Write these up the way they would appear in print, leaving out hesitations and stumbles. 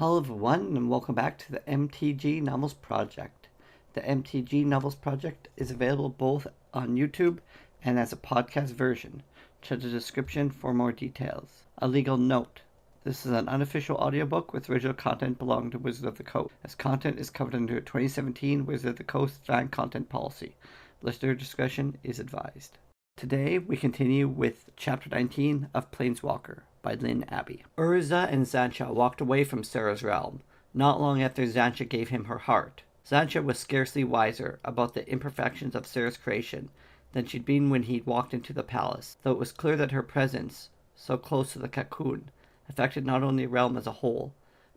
Hello everyone and welcome back to the MTG Novels Project. The MTG Novels Project is available both on YouTube and as a podcast version. Check the description for more details. A legal note. This is an unofficial audiobook with original content belonging to Wizards of the Coast, as content is covered under 2017 Wizards of the Coast Thran content policy. Listener discretion is advised. Today we continue with Chapter 19 of Planeswalker by Lynn, Abbey. Urza and Xantcha walked away from Serra's realm, not long after Xantcha gave him her heart. Xantcha was scarcely wiser about the imperfections of Serra's creation than she'd been when he'd walked into the palace, though it was clear that her presence, so close to the cocoon, affected not only the realm as a whole,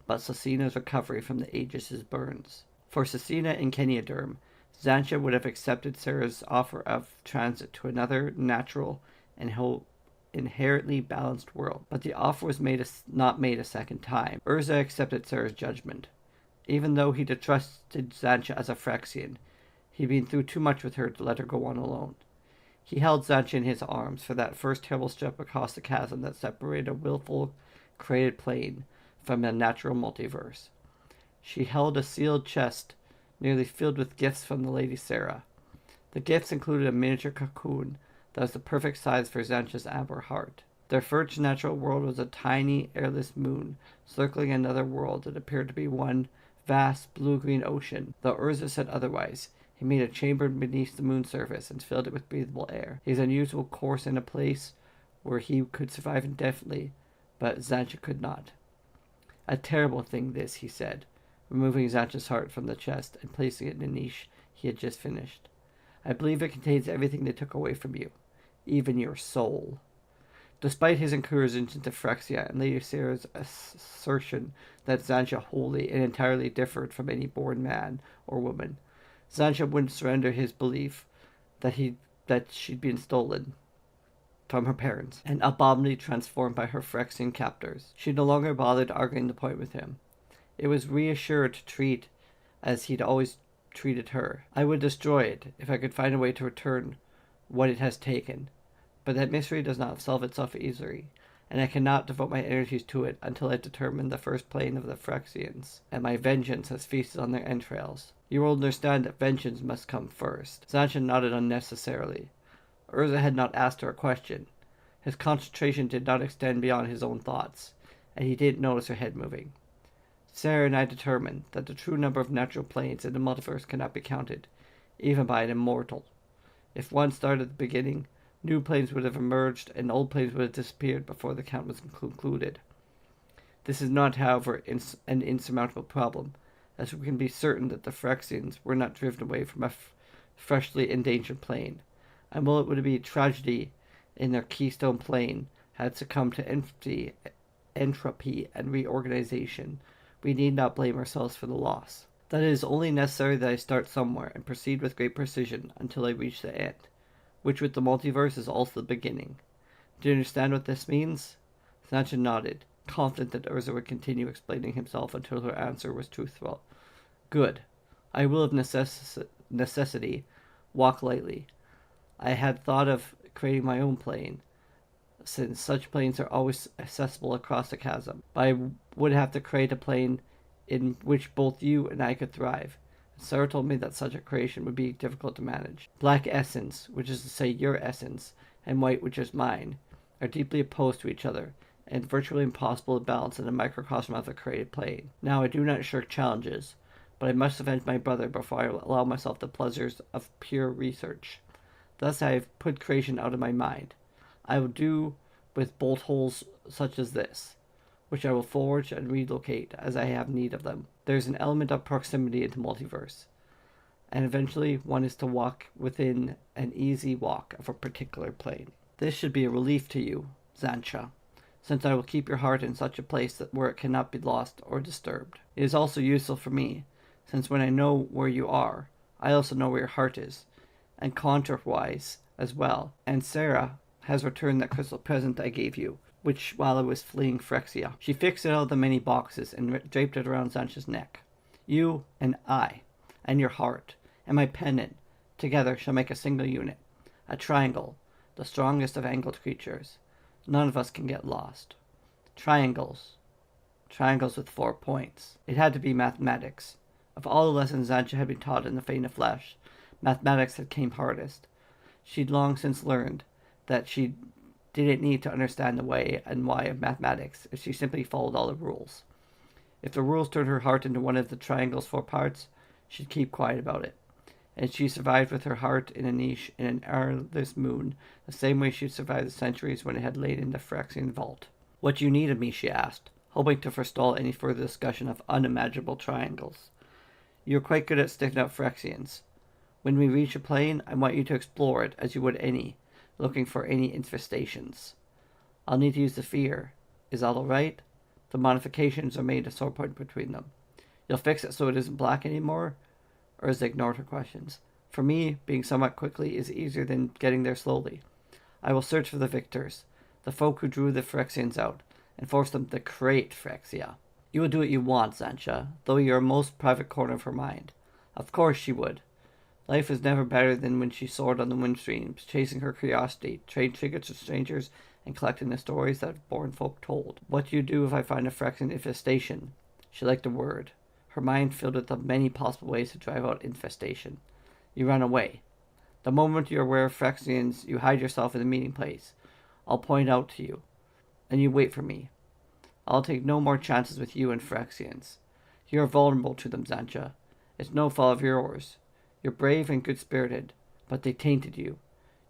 but Cecina's recovery from the Aegis' burns. For Cecina and Kenyaderm, Xantcha would have accepted Serra's offer of transit to another natural and inherently balanced world, but the offer was not made a second time. Urza accepted Serra's judgment. Even though he trusted Xantcha as a Phyrexian, he'd been through too much with her to let her go on alone. He held Xantcha in his arms for that first terrible step across the chasm that separated a willful, created plane from a natural multiverse. She held a sealed chest nearly filled with gifts from the Lady Serra. The gifts included a miniature cocoon that was the perfect size for Xantcha's amber heart. Their first natural world was a tiny, airless moon, circling another world that appeared to be one vast blue-green ocean. Though Urza said otherwise, he made a chamber beneath the moon's surface and filled it with breathable air. His unusual course in a place where he could survive indefinitely, but Xantcha could not. A terrible thing this, he said, removing Xantcha's heart from the chest and placing it in a niche he had just finished. I believe it contains everything they took away from you, even your soul. Despite his incursions into Phyrexia and Lady Serra's assertion that Xantcha wholly and entirely differed from any born man or woman, Xantcha wouldn't surrender his belief that she'd been stolen from her parents and abominably transformed by her Phyrexian captors. She no longer bothered arguing the point with him. It was reassured to treat as he'd always treated her. I would destroy it if I could find a way to return what it has taken. But that mystery does not solve itself easily, and I cannot devote my energies to it until I determine the first plane of the Phyrexians, and my vengeance has feasted on their entrails. You will understand that vengeance must come first. Xantcha nodded unnecessarily. Urza had not asked her a question. His concentration did not extend beyond his own thoughts, and he didn't notice her head moving. Serra and I determined that the true number of natural planes in the multiverse cannot be counted, even by an immortal. If one started at the beginning, new planes would have emerged and old planes would have disappeared before the count was concluded. This is not, however, an insurmountable problem, as we can be certain that the Phyrexians were not driven away from a freshly endangered plane, and while it would be a tragedy in their keystone plane had succumbed to entropy and reorganization, we need not blame ourselves for the loss. That it is only necessary that I start somewhere and proceed with great precision until I reach the end, which with the multiverse is also the beginning. Do you understand what this means? Xantcha nodded, confident that Urza would continue explaining himself until her answer was truthful. Good. I will of necessity walk lightly. I had thought of creating my own plane, since such planes are always accessible across the chasm. But I would have to create a plane in which both you and I could thrive. Serra told me that such a creation would be difficult to manage. Black essence, which is to say your essence, and white, which is mine, are deeply opposed to each other, and virtually impossible to balance in a microcosm of a created plane. Now I do not shirk challenges, but I must avenge my brother before I allow myself the pleasures of pure research. Thus I have put creation out of my mind. I will do with bolt holes such as this, which I will forge and relocate as I have need of them. There is an element of proximity into multiverse, and eventually one is to walk within an easy walk of a particular plane. This should be a relief to you, Xantcha, since I will keep your heart in such a place where it cannot be lost or disturbed. It is also useful for me, since when I know where you are, I also know where your heart is, and contrawise as well. And Serra has returned that crystal present I gave you, which while I was fleeing Phyrexia. She fixed it out of the many boxes and draped it around Xantcha's neck. You and I, and your heart, and my pendant, together shall make a single unit, a triangle, the strongest of angled creatures. None of us can get lost. Triangles triangles with 4 points. It had to be mathematics. Of all the lessons Zancha had been taught in the Fane of Flesh, mathematics had came hardest. She'd long since learned that she didn't need to understand the way and why of mathematics if she simply followed all the rules. If the rules turned her heart into one of the triangle's 4 parts, she'd keep quiet about it. And she survived with her heart in a niche in an airless moon, the same way she'd survived the centuries when it had lain in the Phyrexian vault. "What do you need of me?" she asked, hoping to forestall any further discussion of unimaginable triangles. "You're quite good at sticking out Phyrexians. When we reach a plane, I want you to explore it as you would any, looking for any infestations. I'll need to use the fear. Is that all right? The modifications are made a sore point between them. You'll fix it so it isn't black anymore?" Urza ignored her questions. "For me, being somewhat quickly is easier than getting there slowly. I will search for the victors, the folk who drew the Phyrexians out, and force them to create Phyrexia." "You will do what you want, Zancha, though you're a most private corner of her mind." Of course she would. Life was never better than when she soared on the windstreams, chasing her curiosity, trade trinkets with strangers, and collecting the stories that born folk told. "What do you do if I find a Phyrexian infestation?" She liked the word. Her mind filled with the many possible ways to drive out infestation. "You run away. The moment you're aware of Phyrexians, you hide yourself in the meeting place. I'll point out to you, and you wait for me. I'll take no more chances with you and Phyrexians. You're vulnerable to them, Zancha. It's no fault of yours. You're brave and good-spirited, but they tainted you.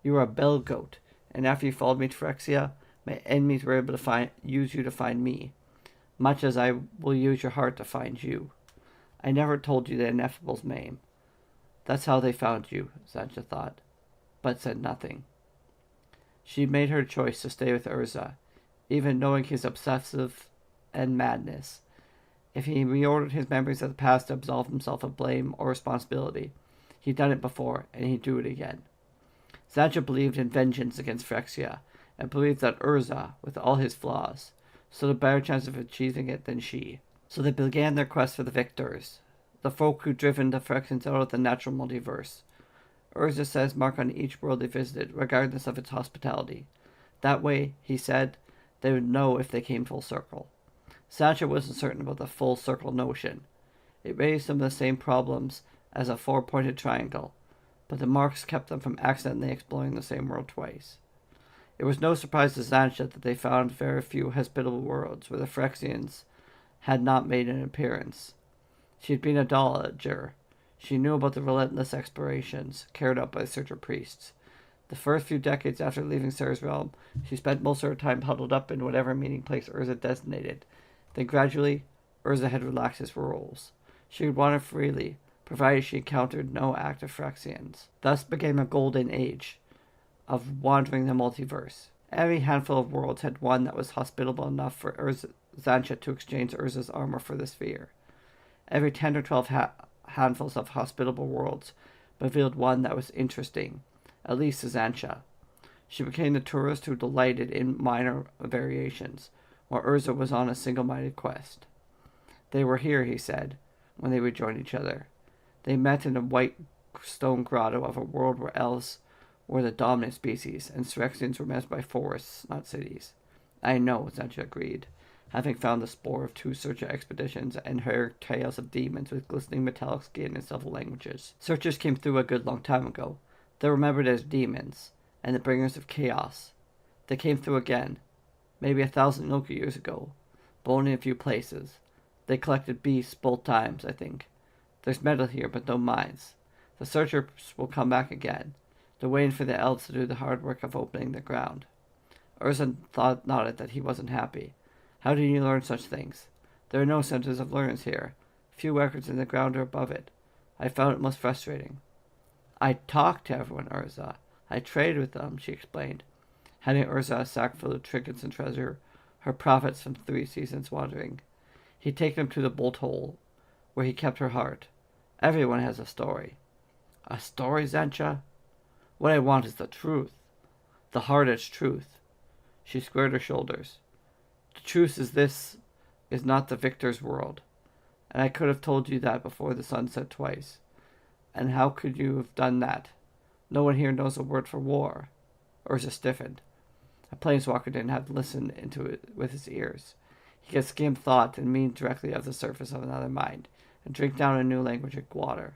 You were a bell goat, and after you followed me to Phyrexia, my enemies were able to use you to find me, much as I will use your heart to find you. I never told you the Ineffable's name. That's how they found you," Zancha thought, but said nothing. She made her choice to stay with Urza, even knowing his obsessive and madness. If he reordered his memories of the past to absolve himself of blame or responsibility, he'd done it before, and he'd do it again. Zancha believed in vengeance against Phyrexia, and believed that Urza, with all his flaws, stood a better chance of achieving it than she. So they began their quest for the victors, the folk who'd driven the Phyrexians out of the natural multiverse. Urza set his mark on each world they visited, regardless of its hospitality. That way, he said, they would know if they came full circle. Zancha wasn't certain about the full circle notion. It raised some of the same problems as a 4-pointed triangle, but the marks kept them from accidentally exploring the same world twice. It was no surprise to Zancha that they found very few hospitable worlds where the Phyrexians had not made an appearance. She had been a dowager. She knew about the relentless explorations carried out by the searcher priests. The first few decades after leaving Sarah's realm, she spent most of her time huddled up in whatever meeting place Urza designated. Then gradually, Urza had relaxed his rules. She could wander freely, provided she encountered no active Phyrexians. Thus began a golden age of wandering the multiverse. Every handful of worlds had one that was hospitable enough for Zancha to exchange Urza's armor for the sphere. Every 10 or 12 handfuls of hospitable worlds revealed one that was interesting, at least to Zancha. She became the tourist who delighted in minor variations, while Urza was on a single-minded quest. They were here, he said, when they rejoined each other. They met in a white stone grotto of a world where elves were the dominant species, and Phyrexians were met by forests, not cities. "I know," Zancha agreed, having found the spoor of 2 searcher expeditions and heard tales of demons with glistening metallic skin in several languages. Searchers came through a good long time ago. They're remembered as demons, and the bringers of chaos. They came through again, maybe 1,000 Noku years ago, but only in a few places. They collected beasts both times, I think. There's metal here, but no mines. The searchers will come back again. They're waiting for the elves to do the hard work of opening the ground. Urza nodded that he wasn't happy. How did you learn such things? There are no centers of learners here. Few records in the ground or above it. I found it most frustrating. I talked to everyone, Urza. I traded with them, she explained, handing Urza a sack full of trinkets and treasure, her profits from 3 seasons wandering. He'd taken him to the bolt hole, where he kept her heart. Everyone has a story. A story, Zancha? What I want is the truth. The hardest truth. She squared her shoulders. The truth is this is not the victor's world. And I could have told you that before the sun set twice. And how could you have done that? No one here knows a word for war. Urza stiffened. A Planeswalker didn't have to listen into it with his ears. He could skim thought and mean directly off the surface of another mind, and drink down a new language like water.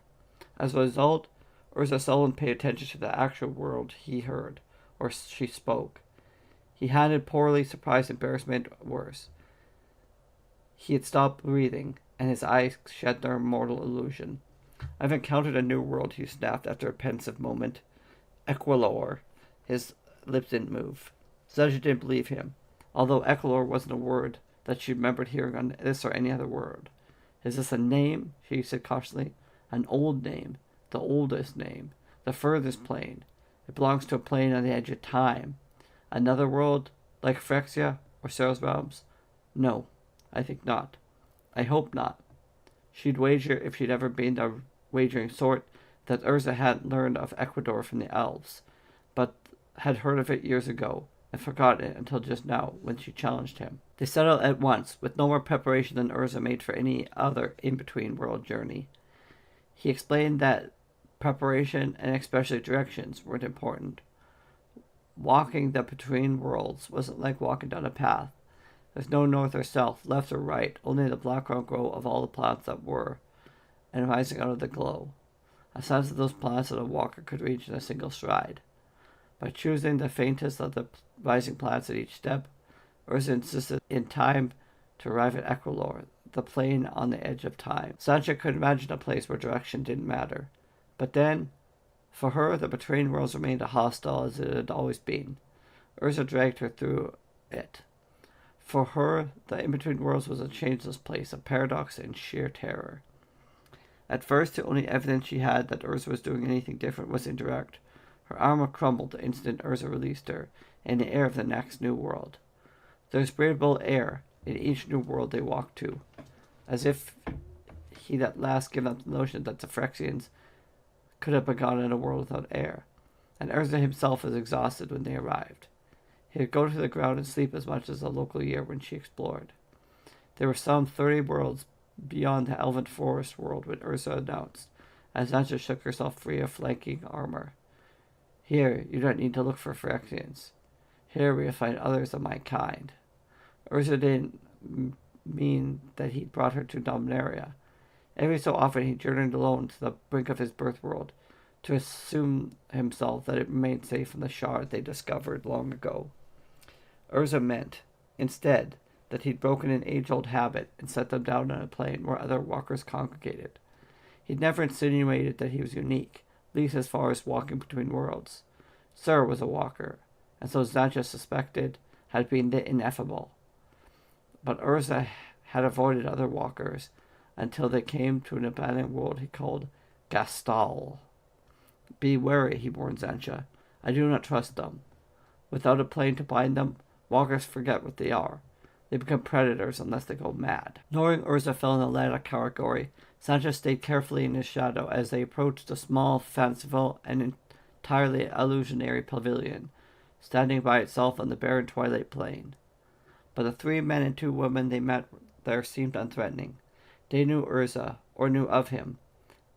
As a result, Urza seldom paid attention to the actual world he heard, or she spoke. He handled poorly, surprise, embarrassment, worse. He had stopped breathing, and his eyes shed their mortal illusion. I've encountered a new world, he snapped after a pensive moment. Equilor. His lips didn't move. Zedja didn't believe him, although Equilor wasn't a word that she remembered hearing on this or any other word. Is this a name? She said cautiously. An old name. The oldest name. The furthest plane. It belongs to a plane on the edge of time. Another world, like Phyrexia or Sarah's realms? No, I think not. I hope not. She'd wager, if she'd ever been the wagering sort, that Urza hadn't learned of Ecuador from the elves, but had heard of it years ago, and forgotten it until just now, when she challenged him. They set out at once, with no more preparation than Urza made for any other in-between world journey. He explained that preparation, and especially directions, weren't important. Walking the between worlds wasn't like walking down a path. There's no north or south, left or right, only the black-brown glow of all the planets that were, and rising out of the glow. A sense of those planets that a walker could reach in a single stride. By choosing the faintest of the rising planets at each step, Urza insisted in time to arrive at Equilor, the plane on the edge of time. Sancha could imagine a place where direction didn't matter. But then, for her, the between worlds remained as hostile as it had always been. Urza dragged her through it. For her, the in-between worlds was a changeless place, a paradox and sheer terror. At first, the only evidence she had that Urza was doing anything different was indirect. Her armor crumbled the instant Urza released her, in the air of the next new world. There was breathable air in each new world they walked to, as if he'd at last given up the notion that the Phyrexians could have begun in a world without air, and Urza himself was exhausted when they arrived. He would go to the ground and sleep as much as a local year when she explored. There were some 30 worlds beyond the elven forest world when Urza announced, as Sancha shook herself free of flanking armor. Here, you don't need to look for Phyrexians. Here we will find others of my kind. Urza didn't mean that he'd brought her to Dominaria. Every so often he journeyed alone to the brink of his birth world, to assume himself that it remained safe from the shard they discovered long ago. Urza meant, instead, that he'd broken an age-old habit and set them down on a plane where other walkers congregated. He'd never insinuated that he was unique, at least as far as walking between worlds. Sir was a walker, and so Sancha suspected had been the ineffable. But Urza had avoided other walkers until they came to an abandoned world he called Gastal. Be wary, he warned Sancha. I do not trust them. Without a plane to bind them, walkers forget what they are. They become predators unless they go mad. Knowing Urza fell in the latter category, Sancha stayed carefully in his shadow as they approached a small, fanciful, and entirely illusionary pavilion, standing by itself on the barren twilight plain. But the 3 men and 2 women they met there seemed unthreatening. They knew Urza, or knew of him,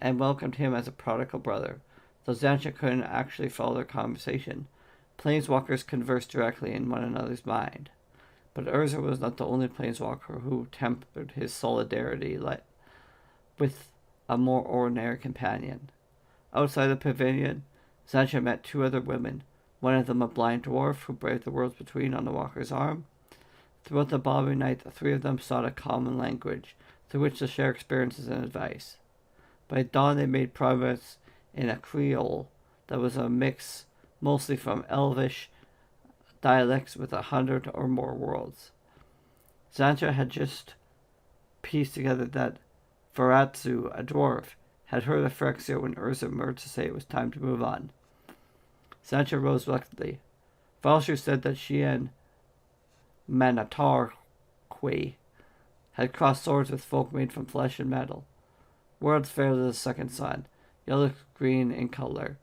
and welcomed him as a prodigal brother, though Sancha couldn't actually follow their conversation. Planeswalkers conversed directly in one another's mind. But Urza was not the only planeswalker who tempered his solidarity with a more ordinary companion. Outside the pavilion, Sancha met 2 other women, one of them a blind dwarf who braved the worlds between on the walker's arm. Throughout the balmy night, the 3 of them sought a common language, through which to share experiences and advice. By dawn they made progress in a Creole that was a mix mostly from Elvish dialects with 100 or more worlds. Sancha had just pieced together that Faratsu, a dwarf, had heard of Phyrexia when Urza emerged to say it was time to move on. Sancha rose reluctantly. Valshu said that she and Manatar-Kwe had crossed swords with folk made from flesh and metal. Worlds fair as the second sun, yellow-green in color,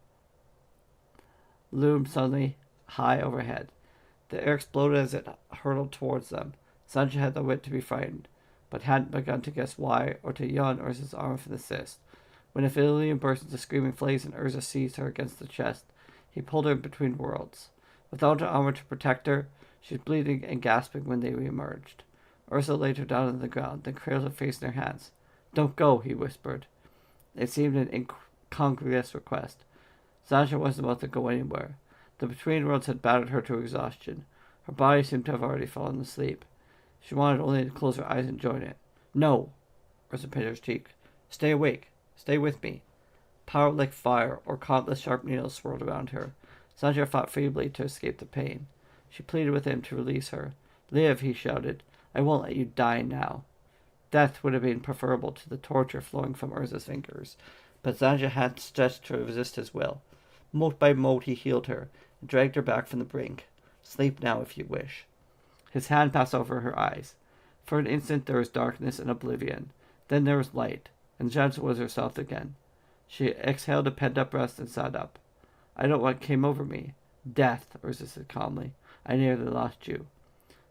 loomed suddenly high overhead. The air exploded as it hurtled towards them. Sancha had the wit to be frightened, but hadn't begun to guess why or to yawn Urza's arm for the assist. When a pavilion burst into screaming flames and Urza seized her against the chest, he pulled her between worlds. Without an armor to protect her, she was bleeding and gasping when they re-emerged. Urza laid her down on the ground, then cradled her face in her hands. "Don't go," he whispered. It seemed an incongruous request. Zanja wasn't about to go anywhere. The Between Worlds had battered her to exhaustion. Her body seemed to have already fallen asleep. She wanted only to close her eyes and join it. "No!" Urza pinched her cheek. "Stay awake. Stay with me." Power like fire, or countless sharp needles swirled around her. Zanja fought feebly to escape the pain. She pleaded with him to release her. "Live," he shouted. "I won't let you die now." Death would have been preferable to the torture flowing from Urza's fingers, but Zanja had stretched to resist his will. Mote by mote he healed her, and dragged her back from the brink. "Sleep now, if you wish." His hand passed over her eyes. For an instant there was darkness and oblivion. Then there was light, and Zanja was herself again. She exhaled a pent-up breath and sat up. "I don't know what came over me." "Death," Urza said calmly. "I nearly lost you."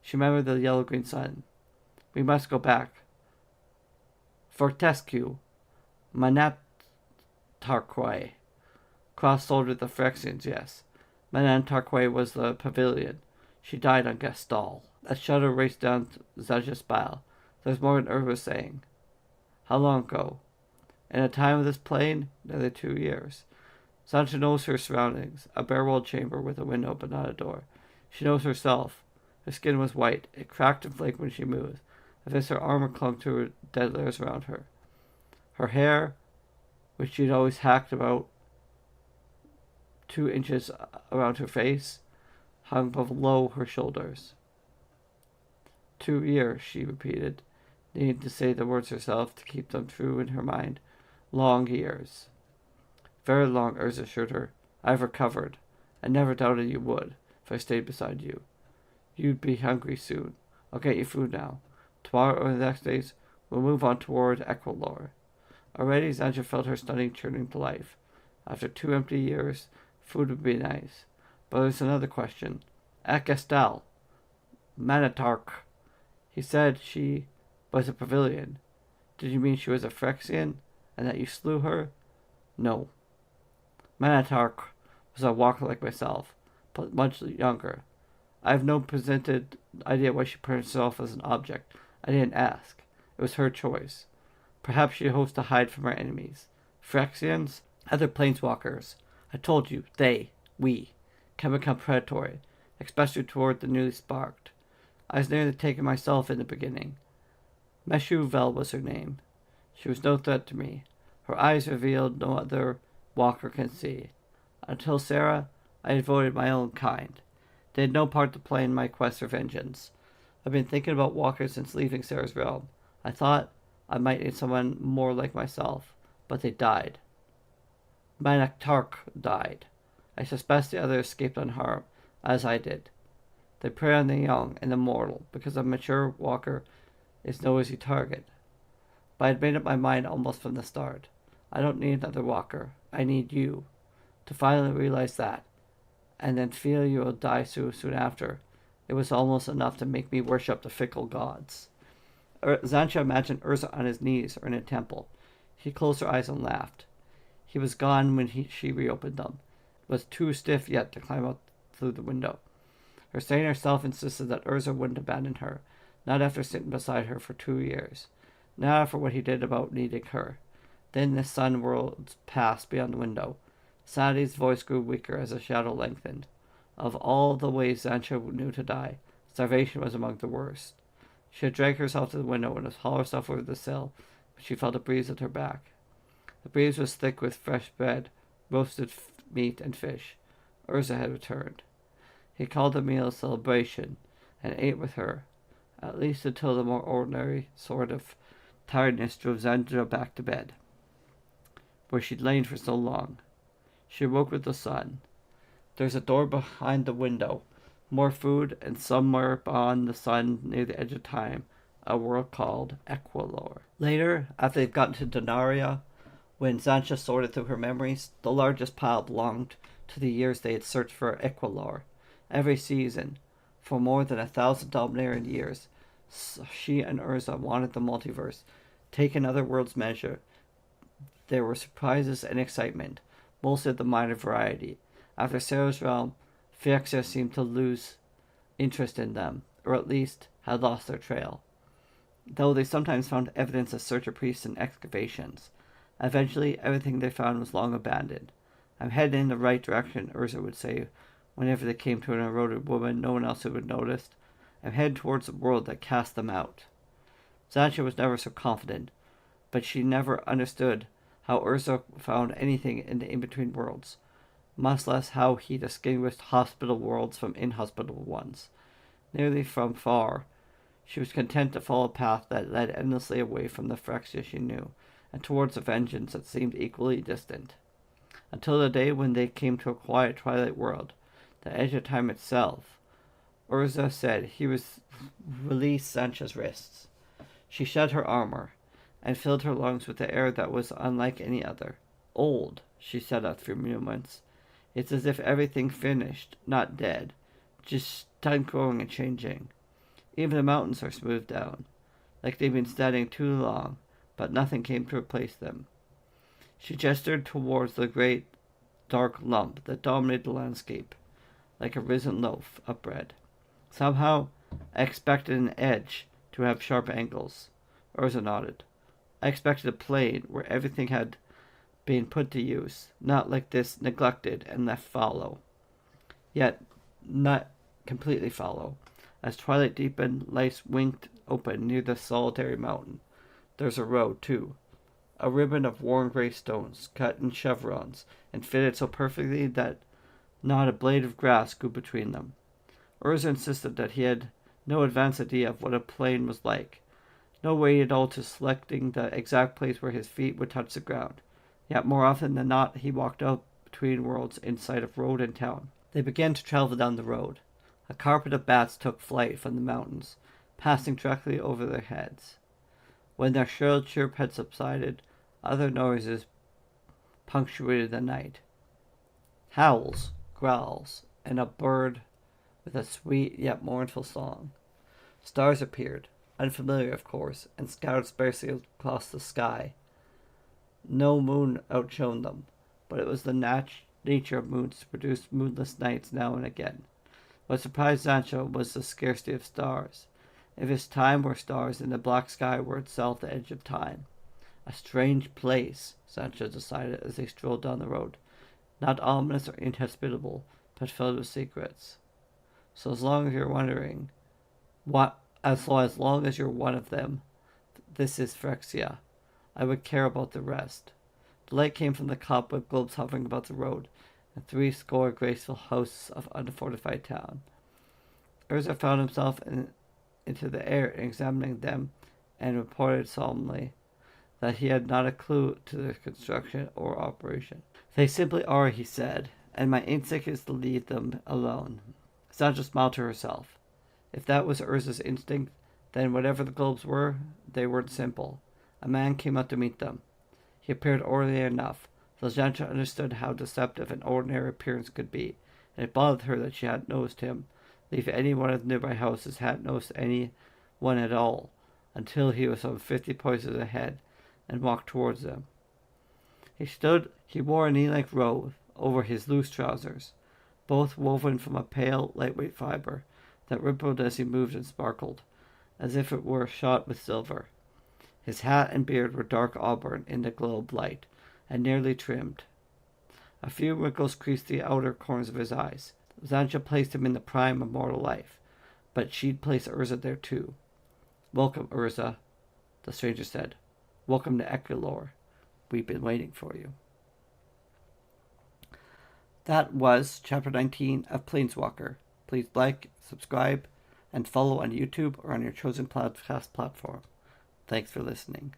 She remembered the yellow-green sun. "We must go back." "Fortescue, Manantarquai." Cross-shouldered the Phyrexians, yes. Manantarquai was the pavilion. She died on Gastal. A shudder raced down Zanja's spine. There's more than Urza was saying. "How long ago?" "In a time of this plane, nearly 2 years." Zanja knows her surroundings. A bare-walled chamber with a window but not a door. She knows herself. Her skin was white. It cracked and flaked when she moved, as if her armor clung to her dead layers around her. Her hair, which she'd always hacked about 2 inches around her face, hung below her shoulders. 2 years, she repeated, needing to say the words herself to keep them true in her mind. "Long years." "Very long," Urza assured her. "I've recovered. I never doubted you would, if I stayed beside you. You'd be hungry soon. I'll get you food now. Tomorrow or the next days, we'll move on toward Equilor." Already Zanja felt her stunning churning to life. After 2 empty years, food would be nice. But there's another question. At Gastal, Manatark. He said she was a pavilion. Did you mean she was a Phyrexian, and that you slew her? "No. Manatark was a walker like myself, but much younger. I have no presented idea why she put herself as an object. I didn't ask. It was her choice. Perhaps she hopes to hide from her enemies. Phyrexians, other planeswalkers. I told you, we, can become predatory, especially toward the newly sparked. I was nearly taken myself in the beginning. Meshuvel was her name. She was no threat to me. Her eyes revealed no other walker can see. Until Sarah, I devoted my own kind. They had no part to play in my quest for vengeance. I've been thinking about walkers since leaving Sarah's realm. I thought I might need someone more like myself, but they died. Manaktark died. I suspect the others escaped unharmed, as I did. They prey on the young and the mortal, because a mature walker is no easy target. But I'd made up my mind almost from the start. I don't need another walker. I need you. To finally realize that, and then feel you will die soon after, it was almost enough to make me worship the fickle gods. Zanja imagined Urza on his knees or in a temple. He closed her eyes and laughed. He was gone when she reopened them. It was too stiff yet to climb out through the window. Her saner self insisted that Urza wouldn't abandon her, not after sitting beside her for 2 years, not after what he did about needing her. Then the sun world passed beyond the window. Sanity's voice grew weaker as the shadow lengthened. Of all the ways Zanja knew to die, starvation was among the worst. She had dragged herself to the window and was hauled herself over the sill, but she felt a breeze at her back. The breeze was thick with fresh bread, roasted meat, and fish. Urza had returned. He called the meal a celebration, and ate with her, at least until the more ordinary sort of tiredness drove Zanja back to bed, where she'd lain for so long. She awoke with the sun. There's a door behind the window, more food, and somewhere beyond the sun near the edge of time, a world called Equilor. Later, after they'd gotten to Donaria, when Zanja sorted through her memories, the largest pile belonged to the years they had searched for Equilor. Every season, for more than 1,000 Dominarian years, she and Urza wanted the multiverse. Taken other worlds measure, there were surprises and excitement, mostly of the minor variety. After Sarah's realm, Phyrexia seemed to lose interest in them, or at least had lost their trail. though they sometimes found evidence of searcher priests in excavations. Eventually, everything they found was long abandoned. I'm heading in the right direction, Urza would say whenever they came to an eroded woman no one else would have noticed. I'm heading towards the world that cast them out. Zancha was never so confident, but she never understood how Urza found anything in the in-between worlds, much less how he distinguished hospitable worlds from inhospitable ones. Nearly from far, she was content to follow a path that led endlessly away from the Phyrexia she knew, and towards a vengeance that seemed equally distant. Until the day when they came to a quiet twilight world, the edge of time itself, Urza said he was released Zancha's wrists. She shed her armor, and filled her lungs with the air that was unlike any other. Old, she said after a few moments. It's as if everything finished, not dead, just done growing and changing. Even the mountains are smoothed down, like they've been standing too long, but nothing came to replace them. She gestured towards the great, dark lump that dominated the landscape, like a risen loaf of bread. Somehow, I expected an edge to have sharp angles. Urza nodded. I expected a plane where everything had been put to use, not like this, neglected and left fallow. Yet, not completely fallow. As twilight deepened, lights winked open near the solitary mountain. There's a road, too. A ribbon of worn gray stones, cut in chevrons, and fitted so perfectly that not a blade of grass grew between them. Urza insisted that he had no advanced idea of what a plain was like, no way at all to selecting the exact place where his feet would touch the ground. Yet more often than not, he walked out between worlds in sight of road and town. They began to travel down the road. A carpet of bats took flight from the mountains, passing directly over their heads. When their shrill chirp had subsided, other noises punctuated the night. Howls, growls, and a bird with a sweet yet mournful song. Stars appeared, unfamiliar of course, and scattered sparsely across the sky. No moon outshone them, but it was the nature of moons to produce moonless nights now and again. What surprised Sancho was the scarcity of stars. If his time were stars, and the black sky were itself the edge of time. A strange place, Sancho decided as they strolled down the road. Not ominous or inhospitable, but filled with secrets. So as long as you're wondering, as long as you're one of them, this is Phyrexia. I would care about the rest. The light came from the cobweb globes hovering about the road, and 70 graceful hosts of unfortified town. Urza found himself into the air examining them, and reported solemnly that he had not a clue to their construction or operation. They simply are, he said, and my instinct is to leave them alone. Sancho smiled to herself. If that was Urza's instinct, then whatever the globes were, they weren't simple. A man came out to meet them. He appeared ordinary enough, though Sancho understood how deceptive an ordinary appearance could be, and it bothered her that she hadn't noticed him, leave any one of the nearby houses hadn't noticed any one at all, until he was some 50 paces ahead, and walked towards them. He wore a knee-length robe over his loose trousers, both woven from a pale, lightweight fiber that rippled as he moved and sparkled, as if it were shot with silver. His hat and beard were dark auburn in the glow of light, and nearly trimmed. A few wrinkles creased the outer corners of his eyes. Sancho placed him in the prime of mortal life, but she'd place Urza there too. "Welcome, Urza," the stranger said. "Welcome to Equilor. We've been waiting for you." That was Chapter 19 of Planeswalker. Please like, subscribe, and follow on YouTube or on your chosen podcast platform. Thanks for listening.